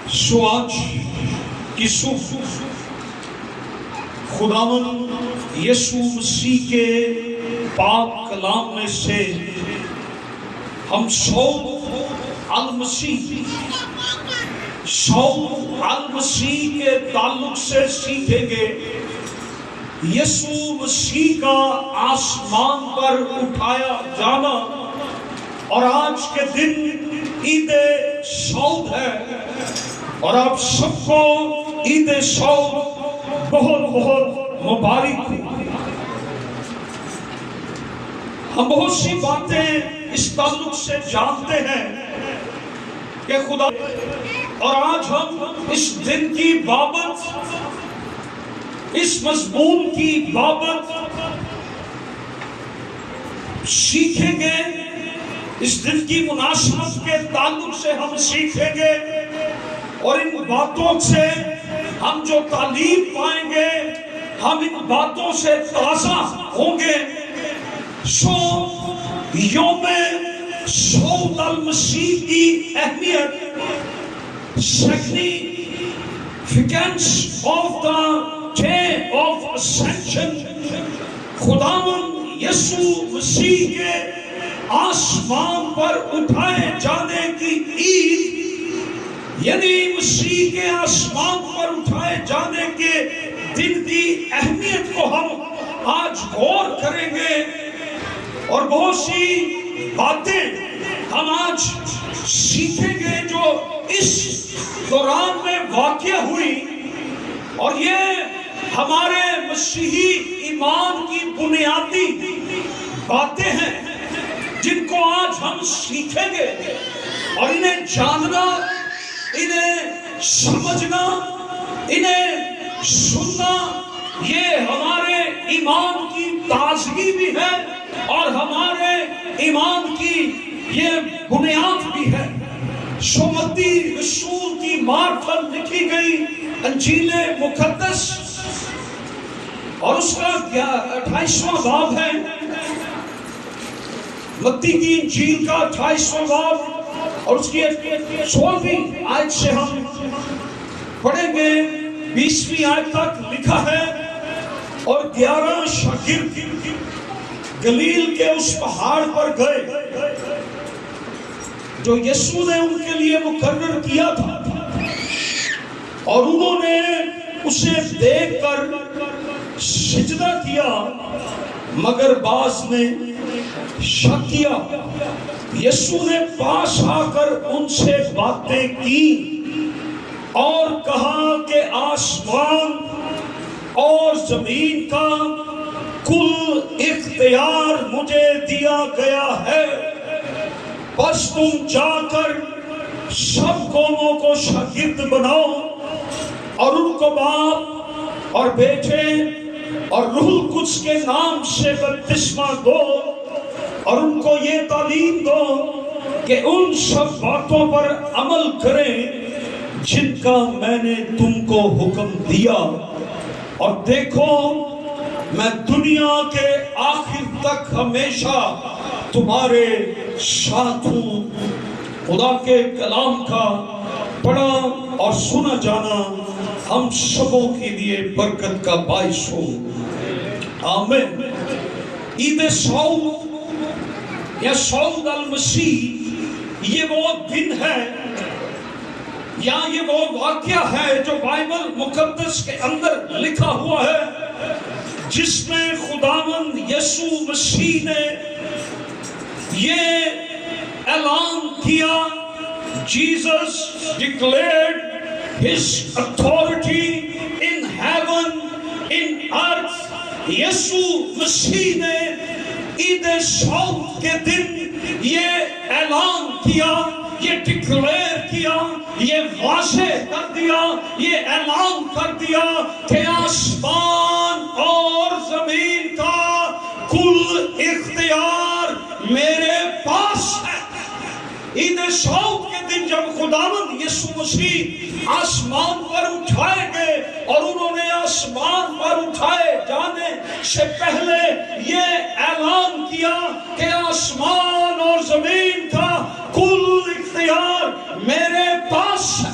سو آج کی صبح خداوند یسوع مسیح کے پاک کلام میں سے ہم صوت المسیح کے تعلق سے سیکھیں گے یسوع مسیح کا آسمان پر اٹھایا جانا۔ اور آج کے دن عید سعود ہے اور آپ سب کو عید سعود بہت بہت مبارک۔ ہم بہت سی باتیں اس تعلق سے جانتے ہیں کہ خدا، اور آج ہم اس دن کی بابت، اس مضمون کی بابت سیکھیں گے۔ اس دن کی مناسبت کے تعلق سے ہم سیکھیں گے اور ان باتوں سے ہم جو تعلیم پائیں گے ہم ان باتوں سے تازہ ہوں گے۔ یوم صعود المسیح کی اہمیت، significance of the day of ascension، خداوند یسوع مسیح کے آسمان پر اٹھائے جانے کی عید، یعنی مسیح کے آسمان پر اٹھائے جانے کے دن کی اہمیت کو ہم آج غور کریں گے اور بہت سی باتیں ہم آج سیکھیں گے جو اس دوران میں واقع ہوئی، اور یہ ہمارے مسیحی ایمان کی بنیادی باتیں ہیں جن کو آج ہم سیکھیں گے، اور انہیں جاننا، انہیں سمجھنا، انہیں سننا، یہ ہمارے ایمان کی تازگی بھی ہے اور ہمارے ایمان کی یہ بنیاد بھی ہے۔ متی رسول کی معرفت لکھی گئی انجیل مقدس اور اس کا 28واں باب ہے، متی کی انجیل کا 28واں باب، اور اس کی 16ویں آیت سے ہم پڑھیں گے 20ویں آیت تک لکھا ہے۔ اور 11 شاگرد گلیل کے اس پہاڑ پر گئے جو یسوع نے ان کے لیے مقرر کیا تھا، اور انہوں نے اسے دیکھ کر سجدہ کیا، مگر بعض نے شک کیا۔ یسوع نے پاس آ کر ان سے باتیں کی اور کہا کہ آسمان اور زمین کا کل اختیار مجھے دیا گیا ہے، بس تم جا کر سب قوموں کو شاگرد بناؤ اور ان کو باپ اور بیٹے اور روح القدس کے نام سے بپتسمہ دو، اور ان کو یہ تعلیم دو کہ ان سب باتوں پر عمل کریں جن کا میں نے تم کو حکم دیا، اور دیکھو میں دنیا کے آخر تک ہمیشہ تمہارے ساتھ ہوں۔ خدا کے کلام کا پڑھا اور سنا جانا ہم سبوں کے لیے برکت کا باعث ہو، آمین۔ عید سعود یا صعود المسیح یہ وہ دن ہے یا یہ وہ واقعہ ہے جو بائبل مقدس کے اندر لکھا ہوا ہے، جس میں خداوند یسوع مسیح نے یہ اعلان کیا، Jesus declared his authority in heaven, in earth۔ یسوع مسیح نے عید سعود کے دن یہ اعلان کیا، یہ ڈکلیئر کیا، یہ واضح کر دیا، یہ اعلان کر دیا کہ آسمان اور زمین کا کل اختیار میرے پاس ہے۔ عید سعود کے دن جب خداوند یسوع مسیح آسمان پر اٹھائے گئے، اور انہوں نے آسمان پر اٹھائے جانے سے پہلے یہ اعلان کیا کہ آسمان اور زمین کا کل اختیار میرے پاس ہے۔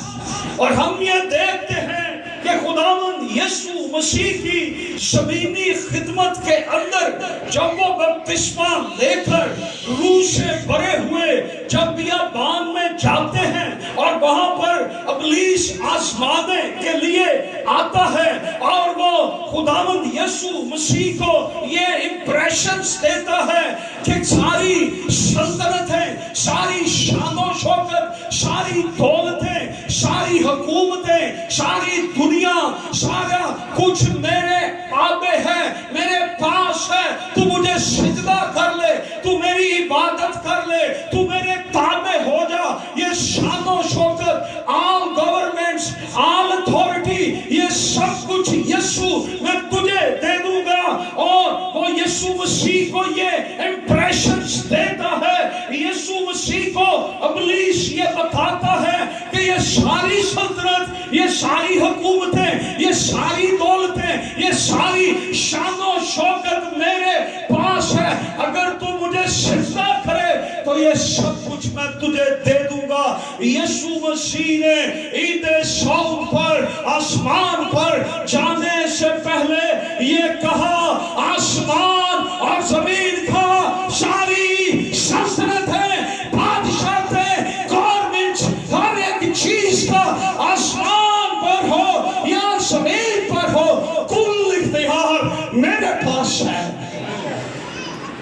اور ہم یہ دیکھتے ہیں کہ خداوند یسوع مسیح کی زمینی خدمت کے اندر جب وہ بپتسمہ لے کر روح سے بھرے ہوئے جب بیابان میں جاتے ہیں اور وہاں پر ابلیس آزمانے کے لیے آتا ہے اور وہ خداوند یسوع مسیح کو یہ امپریشنز دیتا ہے کہ ساری سلطنتیں، ساری شان و شوکت، ساری دولتیں، ساری حکومتیں، ساری دنیا، سارا کچھ میرے تابع ہے، میرے پاس ہے، تو مجھے سجدہ کر لے، تو میری عبادت کر لے، تو میرے تابع ہو جا۔ یہ شان و شوکت، آل گورنمنٹس، آل اتھارٹی، یہ سب کچھ یسوع میں تجھے دے دوں گا۔ اور وہ یسوع مسیح کو یہ امپریشنز دیتا ہے، یسوع مسیح کو ابلیس یہ بتاتا ہے کہ یہ ساری سلطنت، یہ ساری حکومتیں، یہ ساری دولتیں، یہ ساری شان و شوکت میرے پاس ہے، اگر تو مجھے سجدہ کرے تو یہ سب کچھ میں تجھے دے دوں گا۔ یسوع مسیح نے عید صعود پر آسمان پر جانے سے پہلے یہ کہا، آسمان اور زمین کا ساری سلطنتیں، بادشاہتیں، گورنمنٹس، ہر ایک چیز کا آسمان پر ہو یا زمین پر ہو، کل اختیار میرے پاس ہے۔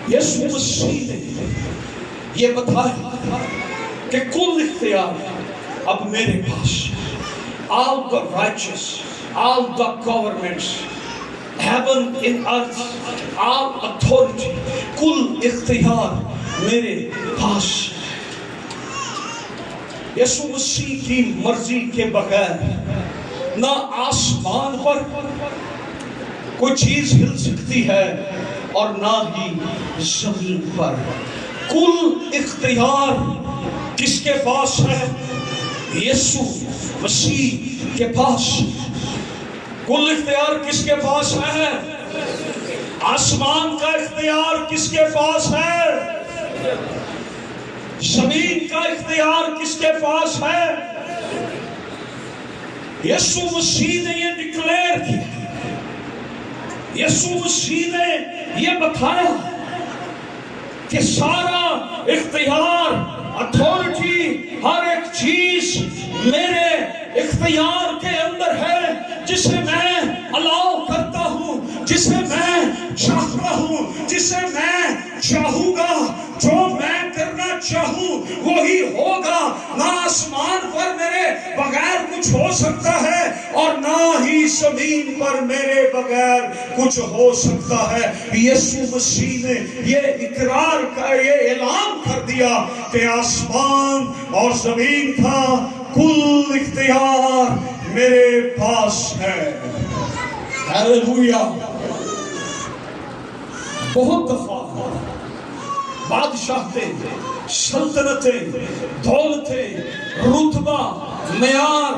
یسوع مسیح نے یہ بتایا کہ کل اختیار اب میرے پاس ہے۔ All the righteous, all the governments, heaven and earth, all authority, کل اختیار میرے پاس ہے۔ یسوع مسیح کی مرضی کے بغیر نہ آسمان پر کوئی چیز ہل سکتی ہے اور نہ ہی زمین پر۔ کل اختیار کس کے پاس ہے؟ یسوع مسیح کے پاس۔ کل اختیار کس کے پاس ہے؟ آسمان کا اختیار کس کے پاس ہے؟ زمین کا اختیار کس کے پاس ہے؟ یسوع مسیح نے یہ ڈکلیئر کیا، یسوع مسیح نے یہ بتایا کہ سارا اختیار، اتھارٹی، ہر ایک چیز میرے اختیار کے اندر ہے، جسے میں الاؤ کرتا ہوں، جسے میں چاہتا ہوں، جسے میں چاہوں گا، جو میں کرنا چاہوں وہی ہوگا۔ نہ آسمان پر میرے بغیر کچھ ہو سکتا ہے اور نہ ہی زمین پر میرے بغیر کچھ ہو سکتا ہے۔ یسوع مسیح نے یہ اقرار کا یہ اعلان کر دیا کہ آسمان اور زمین کا کل اختیار میرے پاس ہے۔ ہیلیلویا۔ بہت دفعہ بادشاہتیں، سلطنتیں، دولتیں، رتبہ، معیار،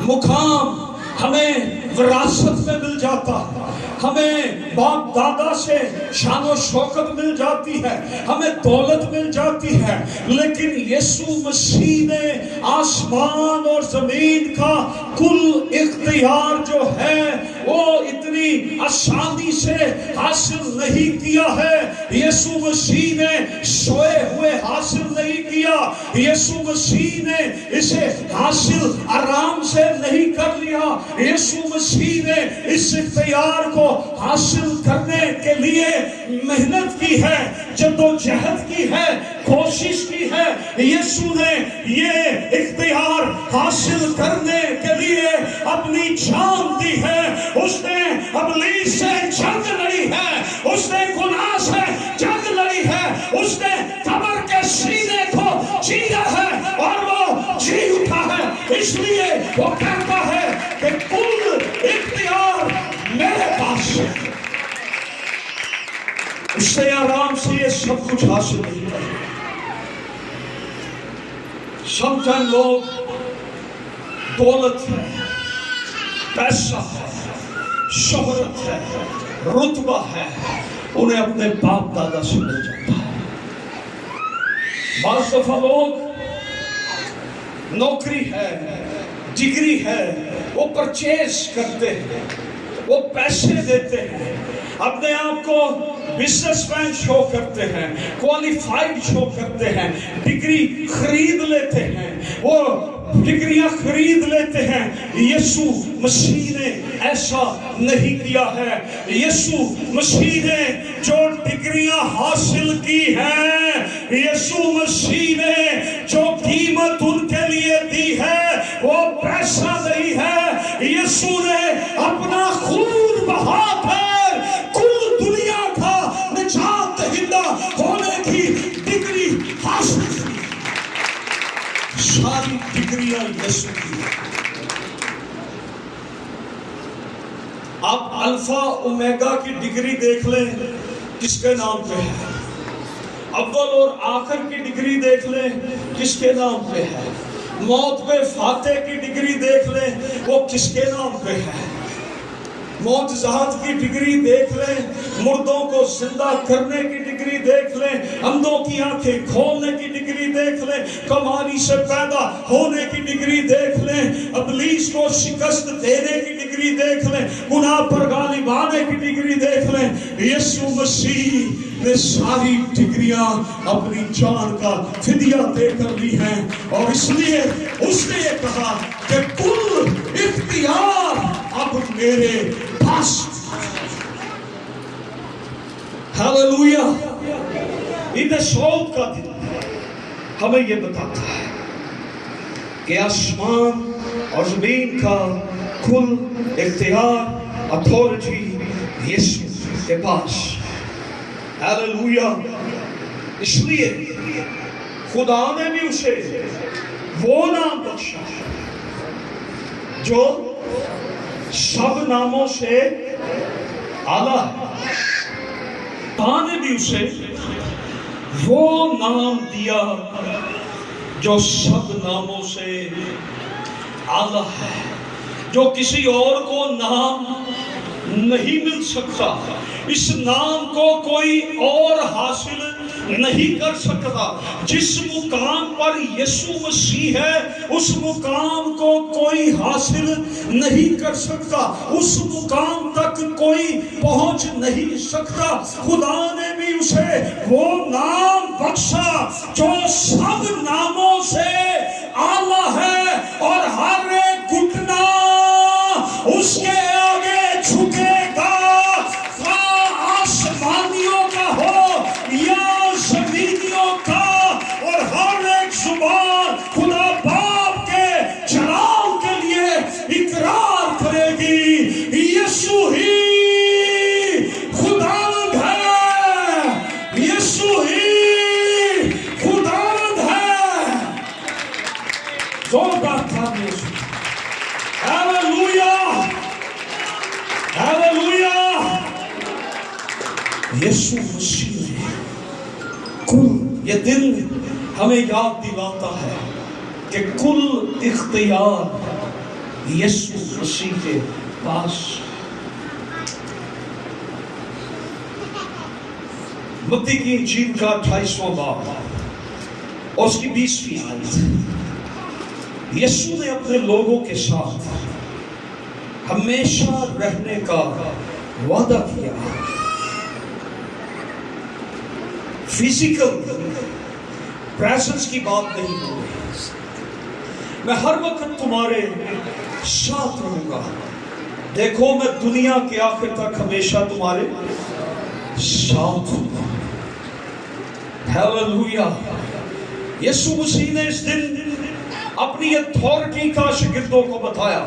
مقام ہمیں وراثت میں مل جاتا ہے، ہمیں باپ دادا سے شان و شوکت مل جاتی ہے، ہمیں دولت مل جاتی ہے، لیکن یسوع مسیح نے آسمان اور زمین کا کل اختیار جو ہے وہ اتنی آسانی سے حاصل نہیں کیا ہے۔ یسوع مسیح نے سوئے ہوئے حاصل نہیں کیا، یسوع مسیح نے اسے حاصل آرام سے نہیں کر لیا۔ یسوع مسیح نے اس اختیار کو حاصل کرنے کے لیے محنت کی ہے، جدوجہد کی ہے، کوشش کی ہے۔ یسوع نے یہ اختیار حاصل کرنے کے لیے اپنی جان دی ہے، اس نے ابلیس سے جنگ لڑی ہے، اس نے گناہ سے جنگ لڑی ہے، اس نے قبر کے سینے کو چیرا ہے اور وہ جی اٹھا ہے۔ اس لیے وہ کہتا ہے کہ کل اختیار میرے پاس ہے۔ اس سے آرام سے یہ سب کچھ حاصل نہیں کرے۔ سمجھن لوگ دولت ہے، پیسہ ہے، شہرت ہے، رتبہ ہے، انہیں اپنے باپ دادا سے مل جاتا ہے۔ بعض دفعہ لوگ نوکری ہے، ڈگری ہے وہ پرچیز کرتے ہیں، وہ پیسے دیتے ہیں، اپنے آپ کو بزنس مین شو کرتے ہیں، کوالیفائڈ شو کرتے ہیں، ڈگری خرید لیتے ہیں، وہ ڈگریاں خرید لیتے ہیں۔ یسوع مسیح نے ایسا نہیں کیا ہے۔ یسوع مسیح نے جو ڈگریاں حاصل کی ہیں، یسوع مسیح نے جو قیمت ان کے لیے دی ہے وہ پیسہ نہیں ہے، یسوع نے اپنا خون بہا کر کل دنیا کا نجات دہندہ ہونے کی ڈگری حاصل کی۔ ساری ڈگریاں یسوع کی۔ آپ الفا اومیگا کی ڈگری دیکھ لیں، کس کے نام پہ ہے؟ اول اور آخر کی ڈگری دیکھ لیں، کس کے نام پہ ہے؟ موت پہ فاتح کی ڈگری دیکھ لیں، وہ کس کے نام پہ ہے؟ معجزات کی ڈگری دیکھ لیں، مردوں کو زندہ کرنے کی ڈگری دیکھ لیں، اندھوں کی آنکھیں کھولنے کی ڈگری دیکھ لیں، کماری سے پیدا ہونے کی ڈگری دیکھ لیں، ابلیس کو شکست دینے کی ڈگری دیکھ لیں، گناہ پر غالب آنے کی ڈگری دیکھ لیں۔ یسوع مسیح نے ساری ڈگریاں اپنی جان کا فدیہ دے کر لی ہیں، اور اس لیے اس نے یہ کہا کہ کل اختیار اب میرے پاس۔ ہاللویا۔ عید صعود کا دن ہمیں یہ بتاتا ہے کہ آسمان اور زمین کا کل اختیار، اتھارٹی یسوع کے پاس۔ ہاللویا۔ اس لیے خدا نے بھی اسے وہ نام بخشا جو سب ناموں سے اعلیٰ ہے۔ خدا نے بھی اسے وہ نام دیا جو سب ناموں سے اعلیٰ ہے، جو کسی اور کو نام نہیں مل سکتا۔ اس نام کو کوئی اور حاصل نہیں کر سکتا۔ جس مقام پر یسوع مسیح ہے اس مقام کو کوئی حاصل نہیں کر سکتا، اس مقام تک کوئی پہنچ نہیں سکتا۔ خدا نے بھی اسے وہ نام بخشا جو سب ناموں سے اعلیٰ ہے، اور ہر ایک گھٹنا اس کے آگے جھکے گا، خواہ آسمانیوں کا ہو یا زمینیوں کا، اور ہر ایک زبان خدا باپ کے جلال کے لیے اقرار کرے گی یسوع ہی خداوند ہے، یسوع ہی خداوند ہے۔ زوردار تھا یسوع۔ Hallelujah, hallelujah. یسوع مسیح نے کل، یہ دن ہمیں یاد دلاتا ہے کہ کل اختیار یسوع مسیح کے پاس۔ متی کی انجیل کا 28واں باب اور اس کی 20ویں آیت۔ یسوع نے اپنے لوگوں کے ساتھ ہمیشہ رہنے کا وعدہ کیا۔ فزیکل پریزنس کی بات نہیں ہو رہی، میں ہر وقت تمہارے ساتھ رہوں گا، دیکھو میں دنیا کے آخر تک ہمیشہ تمہارے ساتھ ہوں گا۔ ہاللویا۔ یسوع مسیح نے اس دن اپنی اتھارٹی کا شاگردوں کو بتایا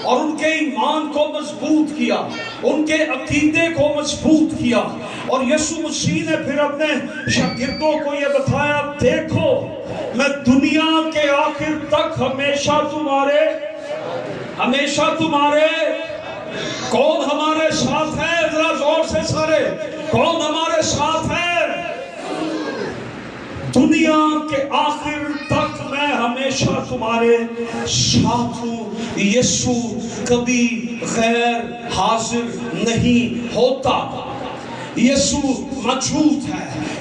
اور ان کے ایمان کو مضبوط کیا، ان کے عقیدے کو مضبوط کیا، اور یسوع مسیح نے پھر اپنے شاگردوں کو یہ بتایا، دیکھو میں دنیا کے آخر تک ہمیشہ تمہارے کون ہمارے ساتھ ہے؟ ذرا زور سے سارے، کون ہمارے ساتھ ہے؟ دنیا کے آخر تک میں ہمیشہ تمہارے ساتھ ہوں۔ یسوع کبھی غیر حاضر نہیں ہوتا، یسوع موجود ہے،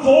2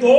2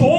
2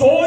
2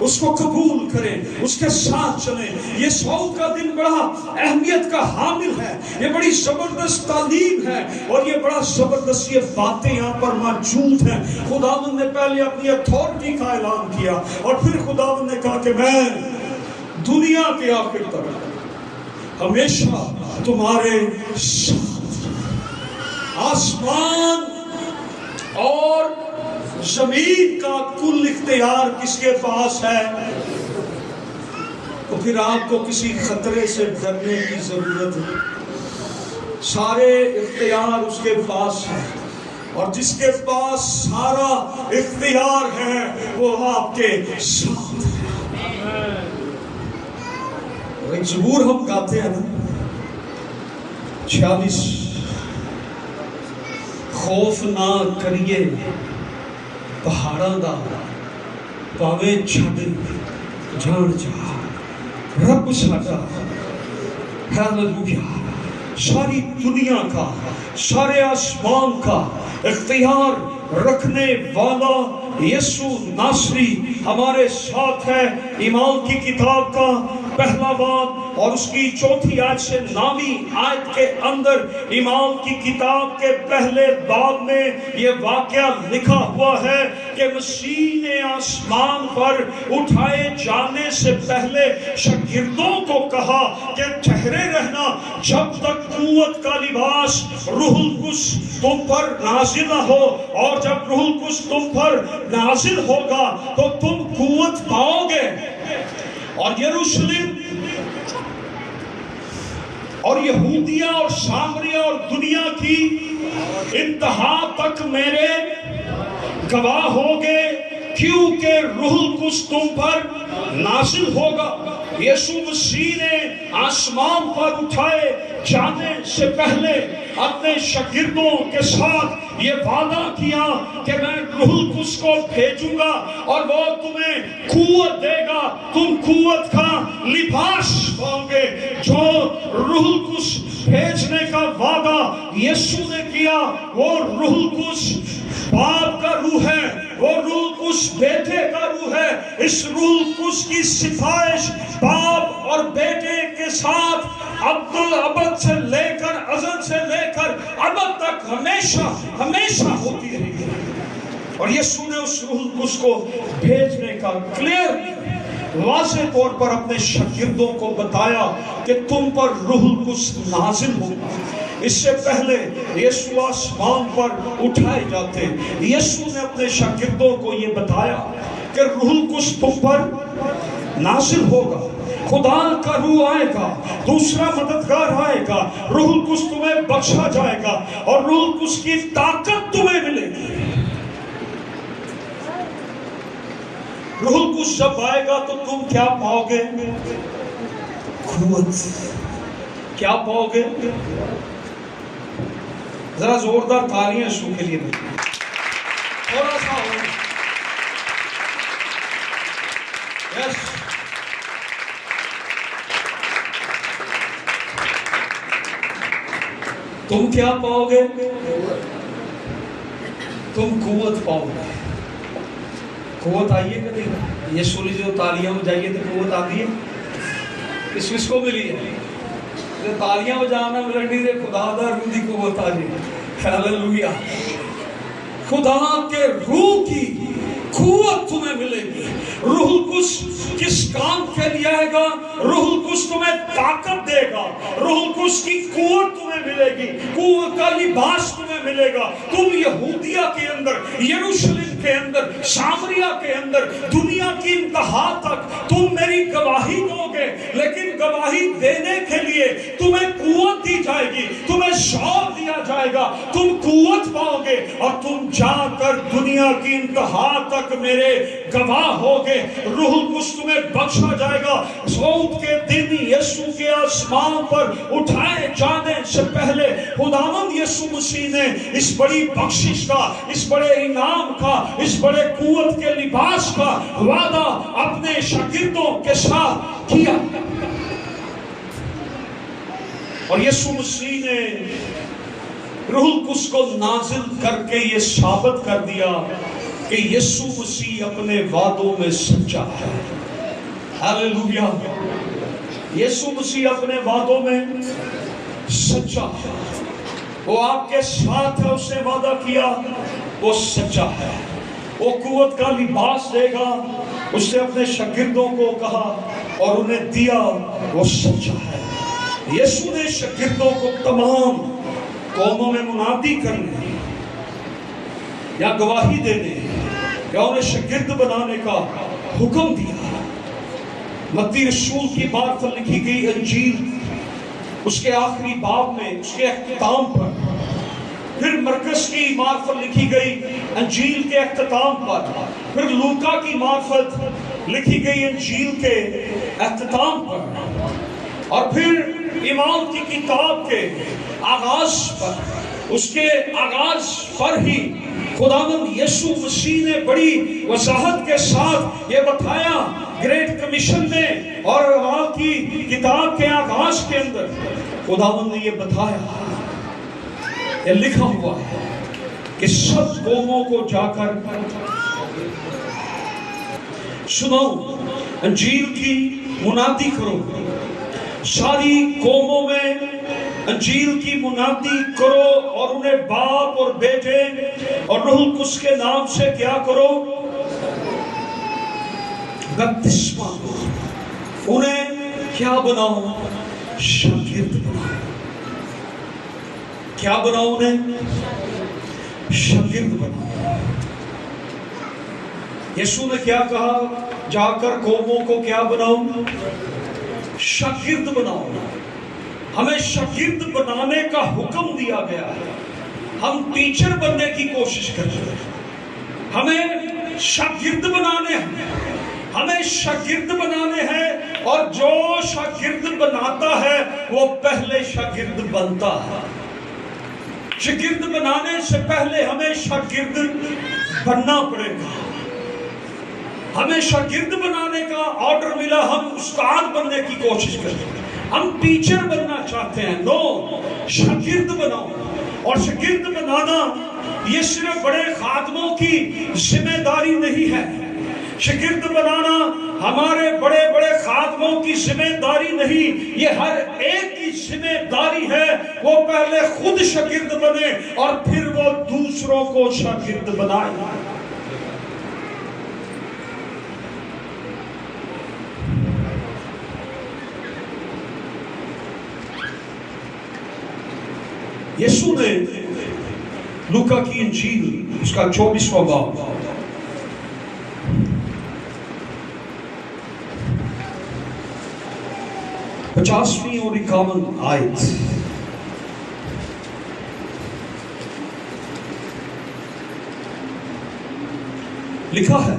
اس کو قبول کریں, اس کے ساتھ چلیں. یہ صعود کا دن بڑا اہمیت کا حامل ہے, یہ بڑی زبردست تعلیم ہے, اور یہ بڑا زبردست یہ باتیں یہاں پر موجود ہیں. خداوند نے پہلے اپنی اتھارٹی کا اعلان کیا, اور پھر خداوند نے کہا کہ میں دنیا کے آخر تک ہمیشہ تمہارے ساتھ. آسمان اور زمین کا کل اختیار کس کے پاس ہے؟ تو پھر آپ کو کسی خطرے سے ڈرنے کی ضرورت ہے. سارے اختیار اس کے پاس ہے, اور جس کے پاس سارا اختیار ہے وہ آپ کے ساتھ ہے. ایک زبور ہم گاتے ہیں نا, 46, خوف نہ کریے پہاڑاں دا پاوے چھڈ جان جا, رب ساڈا ہیلیلویا ساری دنیا کا, سارے آسمان کا اختیار رکھنے والا یسوع ناصری ہمارے ساتھ ہے. ایمان کی کتاب کا پہلا باب اور اس کی 4 آیت سے 9 آیت کے اندر, ایمان کی کتاب کے پہلے باب میں یہ واقعہ لکھا ہوا ہے کہ مسیح نے آسمان پر اٹھائے جانے سے پہلے شاگردوں کو کہا کہ ٹھہرے رہنا جب تک قوت کا لباس روح القدس تم پر نازل نہ ہو, اور جب روح القدس تم پر نازل ہوگا تو تم قوت پاؤ گے, اور یروشلم اور یہودیہ اور سامریہ اور دنیا کی انتہا تک میرے گواہ ہوگے, کیونکہ روح القدس تم پر نازل ہوگا. یسوع مسیح نے آسمان پر اٹھائے جانے سے پہلے اپنے شاگردوں کے ساتھ یہ وعدہ کیا کہ میں روح القدس کو بھیجوں گا اور وہ تمہیں قوت دے گا, تم قوت کا لباس پاؤ گے. جو روح القدس بھیجنے کا وعدہ یسوع نے کیا وہ روح القدس باپ کا روح ہے, وہ روح القدس بیٹے کا روح ہے. اس روح القدس کی ستائش باپ اور بیٹے کے ساتھ عبد سے لے کر ازل سے لے کر ابد تک ہمیشہ ہمیشہ ہوتی رہی ہے. اور یسوع نے اس روح القدس کو بھیجنے کا کلیئر واضح طور پر اپنے شاگردوں کو بتایا کہ تم پر روح القدس نازل ہوگا. اس سے پہلے یسوع آسمان پر اٹھائے جاتے, یسوع نے اپنے شاگردوں کو یہ بتایا کہ روح القدس تم پر نازل ہوگا, خدا کا روح آئے گا, دوسرا مددگار آئے گا, روح القدس تمہیں بخشا جائے گا, اور روح القدس کی طاقت تمہیں ملے گی. روح القدس جب آئے گا تو تم کیا پاؤ گے؟ قوت. کیا پاؤ گے؟ ذرا زوردار تالیاں یسوع کے لیے تھوڑا سا ہو. یس, تم کیا پاؤ گے؟ تم قوت پاؤ گے. قوت آئیے کہ نہیں؟ یسوع نے جو تالیاں بجائیے تو قوت آتی ہے. کس کو ملی ہے؟ تالیاں بجانا ملنی دے خدا دا روح دی قوت آ جائے. ہیلیلویا. خدا کے روح کی قوت تمہیں ملے گی. روح القدس کس کام کے لیے آئے گا؟ روح القدس تمہیں طاقت دے گا, روح القدس کی قوت تمہیں ملے گی, قوت کا لباس تمہیں ملے گا. تم یہودیہ کے اندر, یروشلم کے اندر, سامریہ کے اندر, دنیا کی انتہا تک تم میری گواہی دو گے, لیکن گواہی دینے کے لیے تمہیں قوت دی جائے گی, تمہیں شعور دیا جائے گا, تم قوت پاؤ گے, اور تم جا کر دنیا کی انتہا تک میرے گواہ ہوگے. روح القدس تمہیں بخشا جائے گا. صعود کے دن یسوع کے آسمان پر اٹھائے جانے سے پہلے خداوند یسوع مسیح نے اس بڑی بخشش کا, اس بڑے انعام کا, اس بڑے قوت کے لباس کا وعدہ اپنے شاگردوں کے ساتھ کیا. اور یسوع مسیح نے روح القدس کو نازل کر کے یہ ثابت کر دیا کہ یسوع مسیح اپنے وعدوں میں سچا ہے. ہاللیلویا. یسوع مسیح اپنے وعدوں میں سچا ہے. وہ آپ کے ساتھ ہے, اس نے وعدہ کیا, وہ سچا ہے. وہ قوت کا لباس دے گا, اس نے اپنے شاگردوں کو کہا اور انہیں دیا, وہ سچا ہے. یسوع نے شاگردوں کو تمام قوموں میں منادی کرنے یا گواہی دینے یا انہیں شاگرد بنانے کا حکم دیا. متی رسول کی معرفت لکھی گئی انجیل اس کے آخری باب میں اس کے اختتام پر, پھر مرکز کی معرفت لکھی گئی انجیل کے اختتام پر, پھر لوکا کی معرفت لکھی گئی انجیل کے اختتام پر, اور پھر ایمان کی کتاب کے آغاز پر, اس کے آغاز پر ہی خداوند یسوع مسیح نے بڑی وضاحت کے ساتھ یہ بتایا گریٹ کمیشن میں, اور اعمال کی کتاب کے آغاز کے اندر خداوند نے یہ بتایا, یہ لکھا ہوا ہے کہ سب قوموں کو جا کر سناؤ, انجیل کی منادی کرو, ساری قوموں میں انجیل کی منادی کرو, اور انہیں باپ اور بیٹے اور روح القدس کے نام سے کیا کرو, بپتسمہ دو. انہیں کیا بناؤ, شاگرد بناؤ. کیا بناؤ انہیں, شاگرد بناؤ. یسوع نے کیا کہا, جا کر قوموں کو کیا بناؤ, شاگرد بناؤ. ہمیں شاگرد بنانے کا حکم دیا گیا ہے. ہم ٹیچر بننے کی کوشش کرتے ہیں, ہمیں شاگرد بنانے ہیں, ہمیں شاگرد بنانے ہیں, اور جو شاگرد بناتا ہے وہ پہلے شاگرد بنتا ہے. شاگرد بنانے سے پہلے ہمیں شاگرد بننا پڑے گا. ہمیں شاگرد بنانے کا آرڈر ملا, ہم استاد بننے کی کوشش کرتے ہیں, ہم ٹیچر بننا چاہتے ہیں. نو, شاگرد بناؤ. اور شاگرد بنانا یہ صرف بڑے خادموں کی ذمہ داری نہیں ہے. شاگرد بنانا ہمارے بڑے بڑے خادموں کی ذمہ داری نہیں, یہ ہر ایک کی ذمہ داری ہے. وہ پہلے خود شاگرد بنے اور پھر وہ دوسروں کو شاگرد بنائے. یسوع نے لوکا کی انجیل اس کا 24واں باب پچاسویں اور 51 آیت لکھا ہے,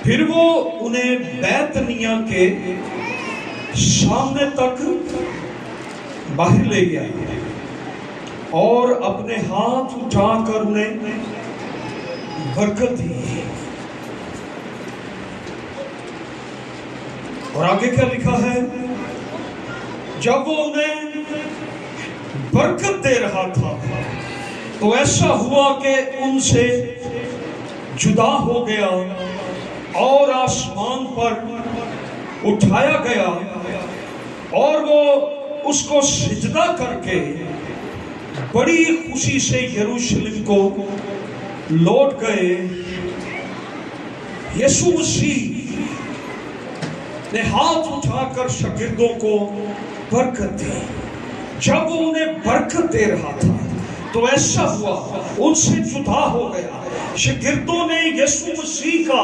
پھر وہ انہیں بیتنیا کے سامنے تک باہر لے گیا اور اپنے ہاتھ اٹھا کر انہیں برکت دی. اور آگے کیا لکھا ہے, جب وہ انہیں برکت دے رہا تھا تو ایسا ہوا کہ ان سے جدا ہو گیا اور آسمان پر اٹھایا گیا, اور وہ اس کو سجدہ کر کے بڑی خوشی سے یروشلم کو لوٹ گئے. یسوع مسیح نے ہاتھ اٹھا کر شاگردوں کو برکت دی. جب وہ انہیں برکت دے رہا تھا تو ایسا ہوا ان سے جدا ہو گیا. شاگردوں نے یسوع مسیح کا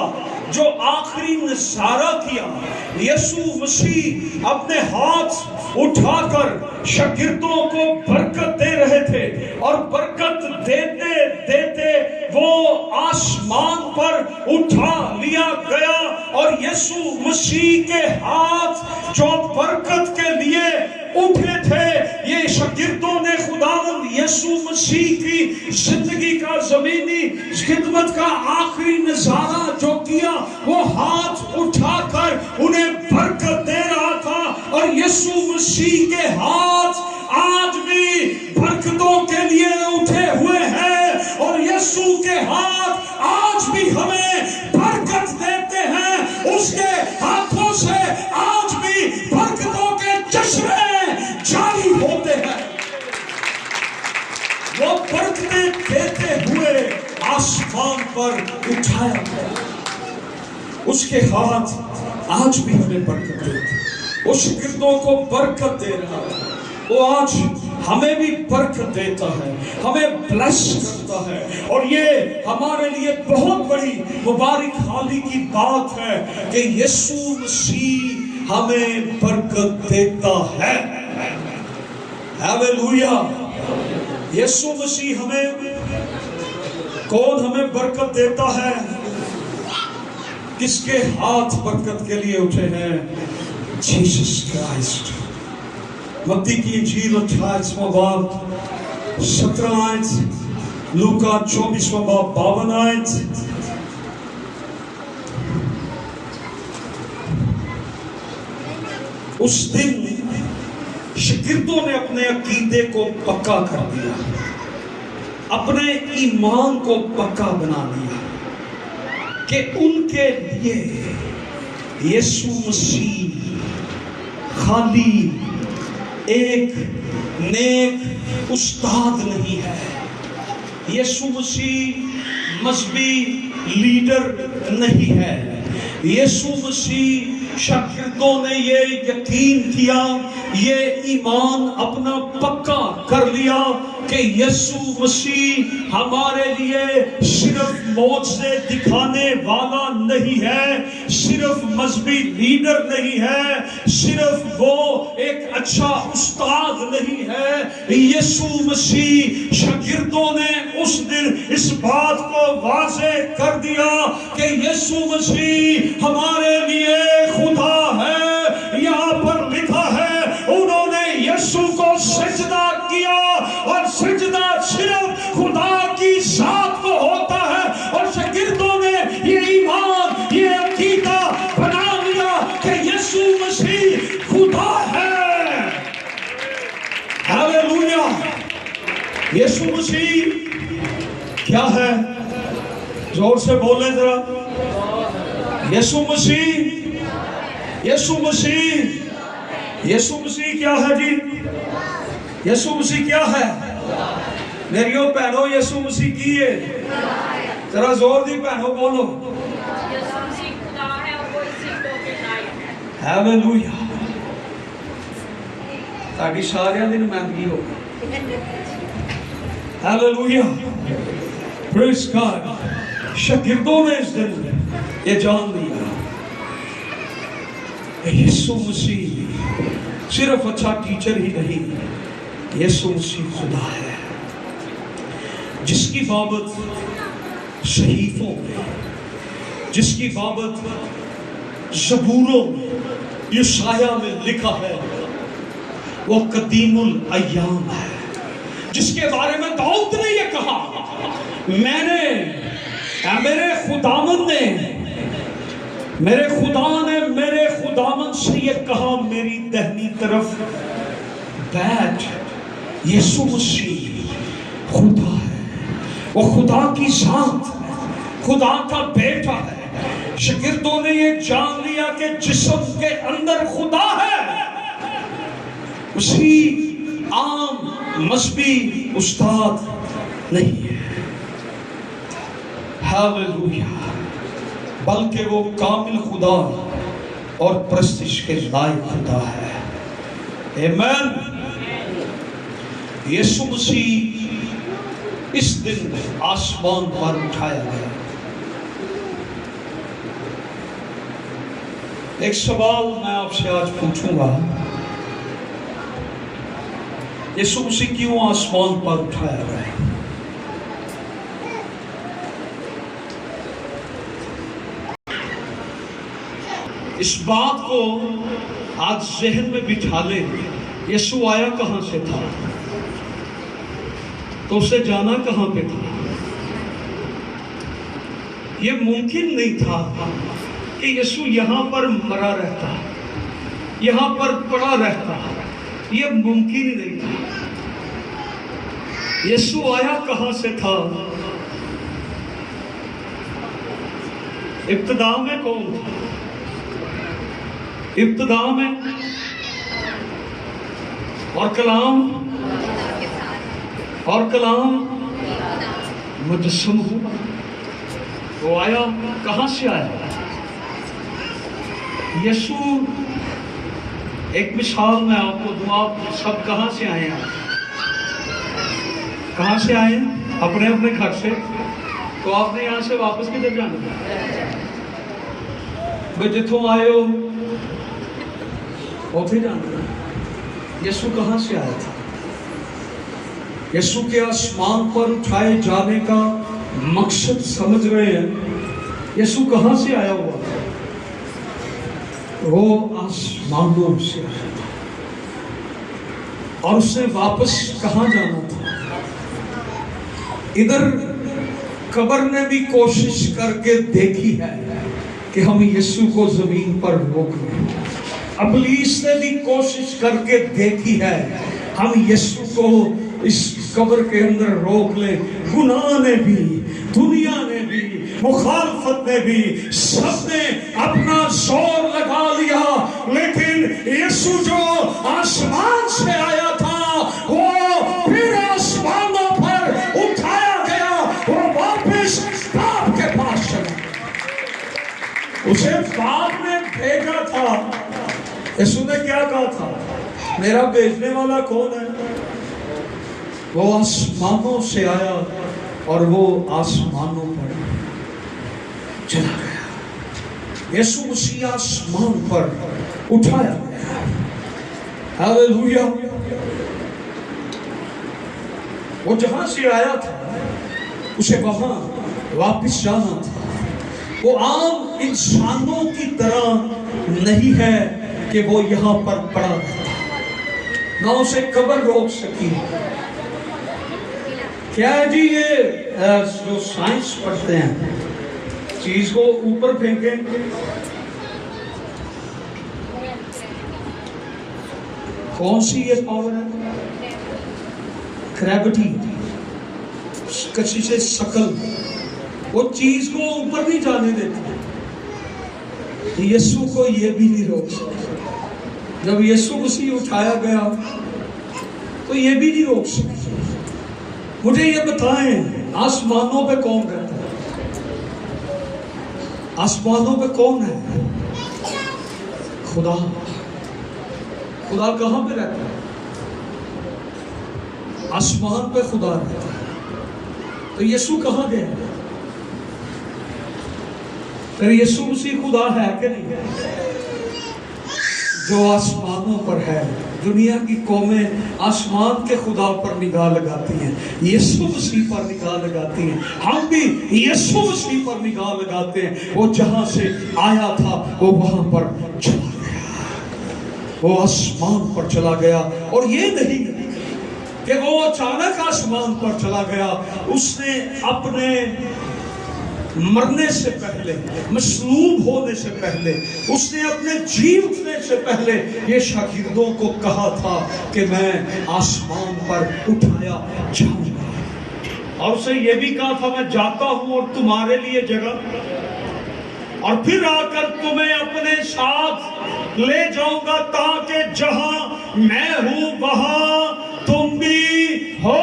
جو آخری نظارہ کیا, یسوع مسیح اپنے ہاتھ اٹھا کر شاگردوں کو برکت دے رہے تھے, اور برکت دیتے دیتے وہ آسمان پر اٹھا لیا گیا, اور یسوع مسیح کے ہاتھ جو برکت کے لیے اٹھے تھے, یہ شاگردوں نے خداوند یسوع مسیح کی زندگی کا زمینی خدمت کا آخری نظارہ جو کیا, وہ ہاتھ اٹھا کر انہیں برکت دے رہا تھا. اور یسوع مسیح کے ہاتھ آج بھی برکتوں کے لیے اٹھے ہوئے ہیں, اور یسوع کے ہاتھ برکتیں دیتے ہوئے آسمان پر اٹھایا گیا. اس کے ہاتھ آج بھی ہمیں برکت دیتے، وہ شاگردوں کو برکت دے رہا ہے. وہ آج ہمیں بھی برکت دیتا ہے، ہمیں بلیس کرتا ہے. اور یہ ہمارے لیے بہت بڑی مبارک حالی کی بات ہے کہ یسوع مسیح ہمیں برکت دیتا ہے. ہاللویا. یسوع مسیح کون ہمیں برکت دیتا ہے؟ کس کے ہاتھ برکت کے لیے اٹھے ہیں؟ Jesus Christ. متی کی انجیل 28واں باب 17 آیت، لوکا 24واں باب 52 آیت. اس دن شاگردوں نے اپنے عقیدے کو پکا کر دیا، اپنے ایمان کو پکا بنا لیا کہ ان کے لیے یسوع مسیح خالی ایک نیک استاد نہیں ہے، یسوع مسیح مذہبی لیڈر نہیں ہے. یسوع مسیح شاگردوں نے یہ یقین کیا، یہ ایمان اپنا پکا کر لیا کہ یسوع مسیح ہمارے لیے صرف معجزے دکھانے والا نہیں ہے، صرف مذہبی لیڈر نہیں ہے، صرف وہ ایک اچھا استاد نہیں ہے. یسوع مسیح شاگردوں نے اس دن اس بات کو واضح کر دیا کہ یسوع مسیح ہمارے لیے خدا ہے. یہاں پر لکھا ہے انہوں نے یسوع کو سجدہ کیا، اور سجدہ صرف خدا کی ذات کو ہوتا ہے. اور شاگردوں نے یہ ایمان، یہ عقیدہ بنا لیا کہ یسوع مسیح خدا ہے. ہاللویا. یسوع مسیح کیا ہے؟ زور سے بولیں ذرا. یسوع مسیح، یسوع مسیح، یسوع مسیح کیا ہے جی؟ یسوع مسیح کیا ہے؟ میریوں بہنوں، یسوع مسیح کی ہے؟ ذرا زور دی بہنوں بولو. یسوع مسیح خدا ہے اور وہ اسی کو بنائی ہے. ہاللویا. تاکہ سارے دی نمائندگی ہو. ہاللویا. پریز گاڈ. شاگردوں نے اس دن یہ جان لیا کہ یسوع مسیح صرف اچھا ٹیچر ہی نہیں، یسوع مسیح خدا ہے، جس کی بابت صحیفوں میں، جس کی بابت زبوروں میں، یشعیاء میں لکھا ہے، وہ قدیم الایام ہے. جس کے بارے میں داؤد نے یہ کہا، میرے خداوند نے، میرے خدا نے میرے خداوند سے یہ کہا، میری دہنی طرف بیٹھ. یسوع مسیح خدا ہے، وہ خدا کی ذات ہے، خدا کا بیٹا ہے. شاگردوں نے یہ جان لیا کہ جسم کے اندر خدا ہے، اسی عام مذہبی استاد نہیں ہے. ہاللویا. بلکہ وہ کامل خدا اور پرستش کے لائق خدا ہے. آمین. یسوع مسیح اس دن آسمان پر اٹھایا گیا. ایک سوال میں آپ سے آج پوچھوں گا، یسوع مسیح کیوں آسمان پر اٹھایا گیا؟ اس بات کو آج ذہن میں بٹھا لے. یسوع آیا کہاں سے تھا؟ تو اسے جانا کہاں پہ تھا؟ یہ ممکن نہیں تھا کہ یسوع یہاں پر مرا رہتا، یہاں پر پڑا رہتا. یہ ممکن ہی نہیں تھا. یسوع آیا کہاں سے تھا؟ ابتدا میں کون تھا؟ ابتدا میں اور کلام مجسم ہوا. وہ آیا کہاں سے آیا؟ یسوع، ایک مثال میں آپ کو دوں، آپ سب کہاں سے آئے ہیں؟ کہاں سے آئے ہیں؟ اپنے اپنے گھر سے. تو آپ نے یہاں سے واپس کدھر جانا ہے؟ بھئی جتوں آئے ہو اوتھے جانا ہے. یسوع کہاں سے آیا تھا؟ یسوع کے آسمان پر اٹھائے جانے کا مقصد سمجھ رہے ہیں؟ یسوع کہاں سے آیا ہوا تھا؟ وہ آسمانوں سے آیا تھا. اور اس نے واپس کہاں جانا تھا؟ ادھر قبر نے بھی کوشش کر کے دیکھی ہے کہ ہم یسوع کو زمین پر روک لیں. ابلیس نے بھی کوشش کر کے دیکھی ہے ہم یسوع کو اس قبر کے اندر روک لیں. گناہ نے بھی، دنیا نے بھی، مخالفت نے بھی، سب نے اپنا زور لگا لیا، لیکن یسوع جو آسمان سے آیا تھا وہ پھر آسمانوں پر اٹھایا گیا. وہ واپس باپ کے پاس چلا. اسے باپ نے بھیجا تھا. یسوع نے کیا کہا تھا؟ میرا بھیجنے والا کون ہے؟ وہ آسمانوں سے آیا اور وہ آسمانوں پر چلا گیا. یسوع مسیح آسمان پر اٹھایا گیا. ہاللویا. وہ جہاں سے آیا تھا اسے وہاں واپس جانا تھا. وہ عام انسانوں کی طرح نہیں ہے کہ وہ یہاں پر پڑا رہتا، نہ اسے قبر روک سکی. کیا ہے جی یہ جو سائنس پڑھتے ہیں، چیز کو اوپر پھینکیں، کون سی یہ پاور ہے؟ گریوٹی، کشش ثقل. وہ چیز کو اوپر نہیں جانے دیتی. یسوع کو یہ بھی نہیں روک سکتی. جب یسوع مسیح اٹھایا گیا تو یہ بھی نہیں روک سکتی. مجھے یہ بتائیں آسمانوں پہ کون رہتا ہے؟ آسمانوں پہ کون ہے؟ خدا. خدا کہاں پہ رہتا ہے؟ آسمان پہ خدا رہتا ہے. تو یسوع کہاں گیا؟ پھر یسوع مسیح خدا ہے کہ نہیں ہے؟ جو آسمانوں پر ہے. دنیا کی قومیں آسمان کے خدا پر نگاہ لگاتی ہیں، یسوع مسیح پر نگاہ لگاتی ہیں. ہم بھی یسوع مسیح پر نگاہ لگاتے ہیں. وہ جہاں سے آیا تھا وہ وہاں پر چلا گیا. وہ آسمان پر چلا گیا. اور یہ نہیں کہ وہ اچانک آسمان پر چلا گیا. اس نے اپنے مرنے سے پہلے، مصلوب ہونے سے پہلے، اس نے اپنے جی اٹھنے سے پہلے یہ شاگردوں کو کہا تھا کہ میں آسمان پر اٹھایا جاؤں گا. اور اسے یہ بھی کہا تھا میں جاتا ہوں اور تمہارے لیے جگہ، اور پھر آ کر تمہیں اپنے ساتھ لے جاؤں گا تاکہ جہاں میں ہوں وہاں تم بھی ہو.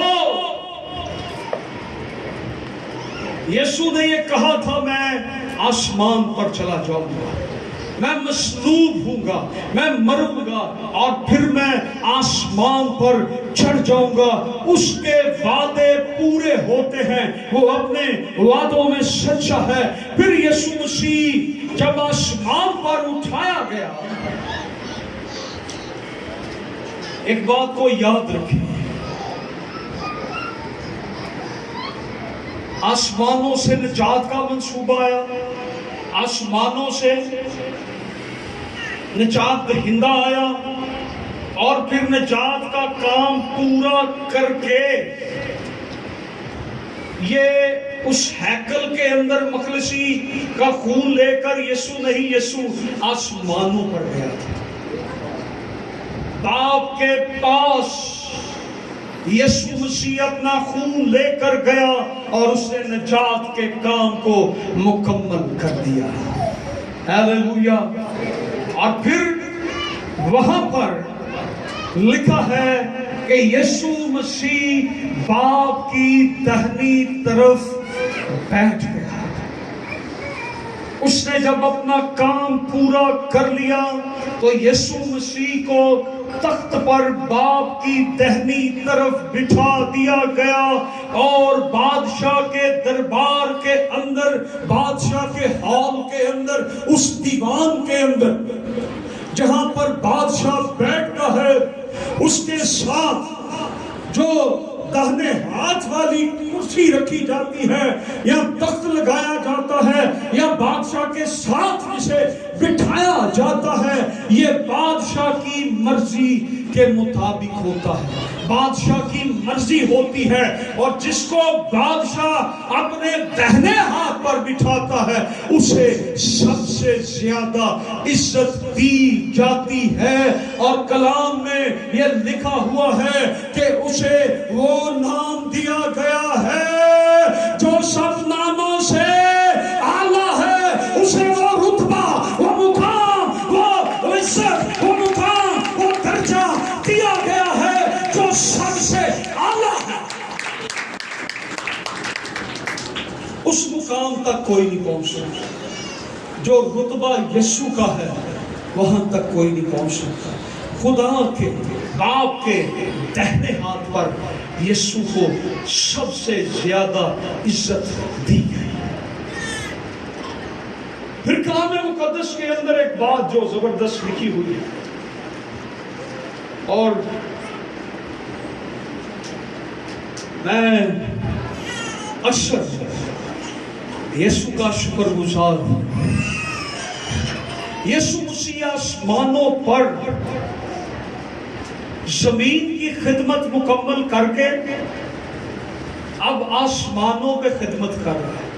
یسوع نے یہ کہا تھا میں آسمان پر چلا جاؤں گا، میں مصلوب ہوں گا، میں مروں گا، اور پھر میں آسمان پر چڑھ جاؤں گا. اس کے وعدے پورے ہوتے ہیں، وہ اپنے وعدوں میں سچا ہے. پھر یسوع مسیح جب آسمان پر اٹھایا گیا، ایک بات کو یاد رکھیں، آسمانوں سے نجات کا منصوبہ آیا، آسمانوں سے نجات دہندہ آیا، اور پھر نجات کا کام پورا کر کے یہ اس ہیکل کے اندر مخلصی کا خون لے کر یسوع نہیں، یسوع آسمانوں پر گیا تھا. باپ کے پاس یسوع مسیح اپنا خون لے کر گیا اور اس نے نجات کے کام کو مکمل کر دیا. ہاللویا. اور پھر وہاں پر لکھا ہے کہ یسوع مسیح باپ کی دہنی طرف بیٹھ گیا۔ اس نے جب اپنا کام پورا کر لیا تو یسوع مسیح کو تخت پر باپ کی دہنی طرف بٹھا دیا گیا، اور بادشاہ کے دربار کے اندر، بادشاہ کے ہال کے اندر، اس دیوان کے اندر جہاں پر بادشاہ بیٹھتا ہے، اس کے ساتھ جو داہنے ہاتھ والی کرسی رکھی جاتی ہے یا تخت لگایا جاتا ہے یا بادشاہ کے ساتھ جسے بٹھایا جاتا ہے، یہ بادشاہ کی مرضی کے مطابق ہوتا ہے، بادشاہ کی مرضی ہوتی ہے، اور جس کو بادشاہ اپنے دہنے ہاتھ پر بٹھاتا ہے اسے سب سے زیادہ عزت دی جاتی ہے۔ اور کلام میں یہ لکھا ہوا ہے کہ اسے وہ نام دیا گیا ہے جو سب ناموں سے اعلیٰ ہے، اسے وہ رتبہ، وہ مقام، وہ عزت، وہ مقام، وہ درجہ دیا گیا ہے جو سب سے اعلیٰ ہے۔ اس مقام تک کوئی نہیں پہنچ سکتا، جو رتبہ یسوع کا ہے وہاں تک کوئی نہیں پہنچ سکتا۔ خدا کے باپ کے دہنے ہاتھ پر یسوع کو سب سے زیادہ عزت دی گئی۔ پھر کلام مقدس کے اندر ایک بات جو زبردست لکھی ہوئی ہے، اور میں اکثر یسوع کا شکر گزار ہوں۔ یسوع مسیح آسمانوں پر زمین کی خدمت مکمل کر کے اب آسمانوں پہ خدمت کر رہا ہے۔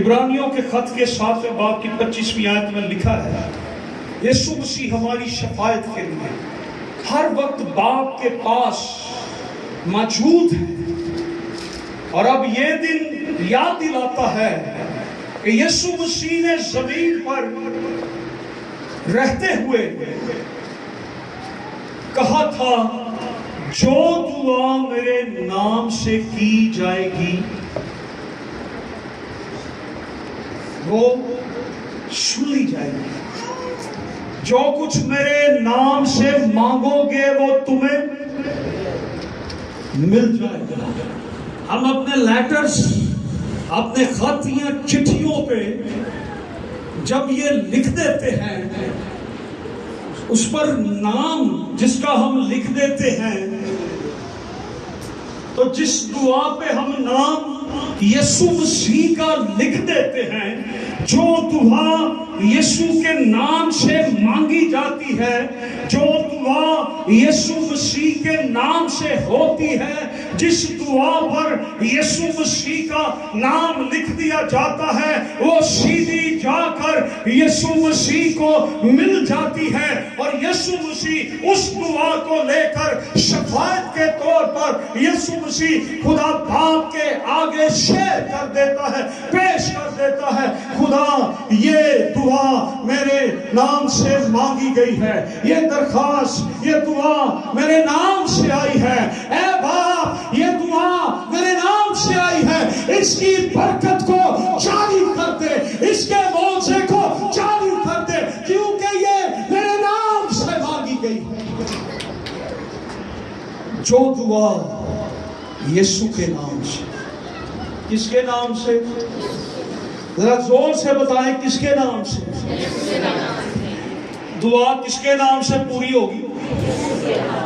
عبرانیوں کے خط کے 7 باب کی 25ویں آیت میں لکھا ہے، یسوع مسیح ہماری شفاعت کے لیے ہر وقت باپ کے پاس موجود ہے، اور اب یہ دن یاد دلاتا ہے کہ یسوع مسیح نے زمین پر رہتے ہوئے کہا تھا، جو دعا میرے نام سے کی جائے گی وہ سن لی جائے گی، جو کچھ میرے نام سے مانگو گے وہ تمہیں مل جائے گا۔ ہم اپنے لیٹرز، اپنے خط یا چٹھیوں پہ جب یہ لکھ دیتے ہیں، اس پر نام جس کا ہم لکھ دیتے ہیں، تو جس دعا پہ ہم نام یسوع مسیح کا لکھ دیتے ہیں، جو دعا یسوع کے نام سے مانگی جاتی ہے، جو دعا یسوع مسیح کے نام سے ہوتی ہے، جس دعا پر یسوع مسیح کا نام لکھ دیا جاتا ہے، وہ سیدھی جا کر یسوع مسیح کو مل جاتی ہے، اور یسوع مسیح اس دعا کو لے کر شفاعت کے طور پر یسوع مسیح خدا باپ کے آگے شیئر کر دیتا ہے، پیش کر دیتا ہے، خدا یہ دعا میرے نام سے مانگی گئی ہے، یہ درخواست، یہ دعا میرے نام سے آئی ہے، اے باپ یہ دعا میرے نام سے آئی ہے، اس کی برکت کو جاری کر دے، اس کے معجزے کو جاری کر دے، کیونکہ یہ میرے نام سے مانگی گئی ہے۔ جو دعا یسوع کے نام سے، کس کے نام سے؟ ذرا زور سے بتائیں، کس کے نام سے؟ دعا کس کے نام سے پوری ہوگی؟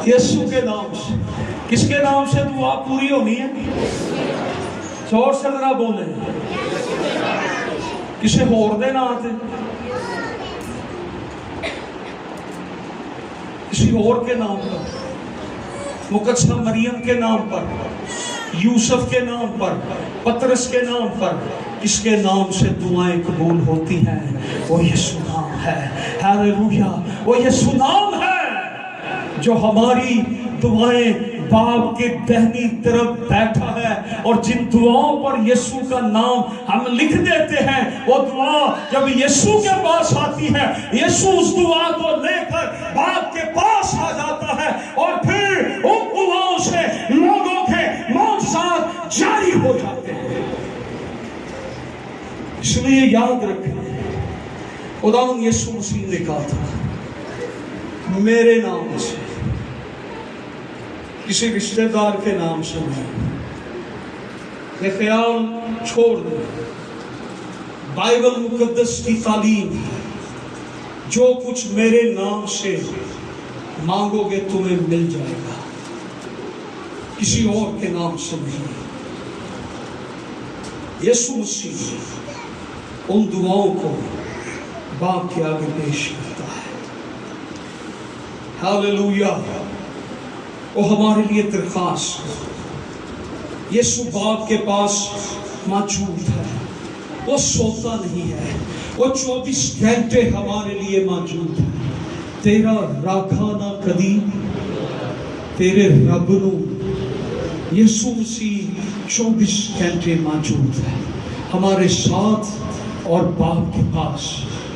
یسوع کے نام سے۔ کس کے نام سے دعا پوری ہونی ہے؟ زور سے ذرا بولیں، کسی اور دے نام سے، کسی اور کے نام پر، مقدسہ مریم کے نام پر، یوسف کے نام پر، پطرس کے نام پر، کس کے نام سے دعائیں قبول ہوتی ہیں؟ وہ یسوع نام ہے۔ ہاللیلویا، وہ یسوع نام ہے جو ہماری دعائیں باپ کے دہنی طرف بیٹھا ہے، اور جن دعاؤں پر یسوع کا نام ہم لکھ دیتے ہیں، وہ دعا جب یسوع کے پاس آتی ہے، یسوع اس دعا کو لے کر باپ کے پاس آ جاتا ہے، اس لیے یاد رکھیں خداوند یسوع مسیح نے کہا تھا میرے نام سے، کسی رشتہ دار کے نام سے نہیں۔ یہ خیال چھوڑ دیں، بائبل مقدس کی تعلیم ہے جو کچھ میرے نام سے مانگو گے تمہیں مل جائے گا، کسی اور کے نام سے نہیں۔ یسوع مسیح ان دعاؤں کو باپ کے آگے پیش کرتا ہے۔ ہاللویا، وہ ہمارے لیے درخواست، یسوع باپ کے پاس موجود ہے، وہ سوتا نہیں ہے، وہ 24 گھنٹے ہمارے لیے موجود ہے۔ تیرا راکھا نہ کدی تیرے رب نو، یسوع مسیح 24 گھنٹے موجود ہے ہمارے ساتھ، اور باپ کے پاس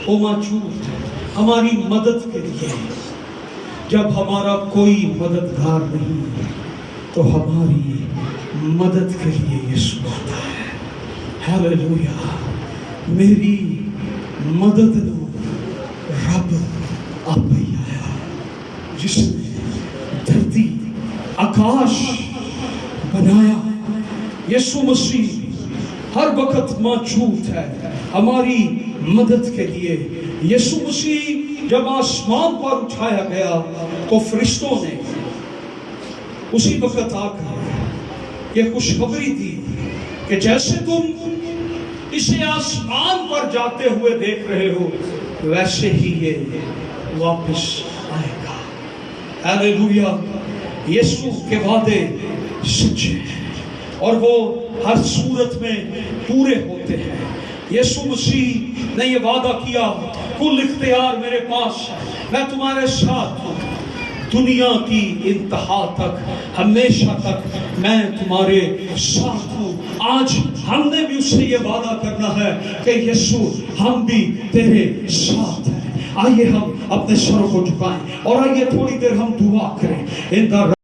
وہ موجود ہے ہماری مدد کے لیے۔ جب ہمارا کوئی مددگار نہیں تو ہماری مدد کے لیے یسوع آتا ہے۔ ہاللویا، میری مدد نو رب آپ ہی آیا جس نے دھرتی آکاش بنایا۔ یسوع مسیح ہر وقت موجود ہے ہماری مدد کے لیے۔ یسوع مسیح جب آسمان پر اٹھایا گیا تو فرشتوں نے اسی وقت آ کر یہ خوشخبری دی کہ جیسے تم اسے آسمان پر جاتے ہوئے دیکھ رہے ہو ویسے ہی یہ واپس آئے گا۔ ہاللویا، یسوع کے وعدے سچے ہیں اور وہ ہر صورت میں پورے ہوتے ہیں۔ یسوع مسیح نے یہ وعدہ کیا، کل اختیار میرے پاس ہے، میں تمہارے ساتھ ہوں، دنیا کی انتہا تک، ہمیشہ تک میں تمہارے ساتھ ہوں۔ آج ہم نے بھی اس سے یہ وعدہ کرنا ہے کہ یسوع ہم بھی تیرے ساتھ ہیں۔ آئیے ہم اپنے سروں کو جھکائیں اور آئیے تھوڑی دیر ہم دعا کریں۔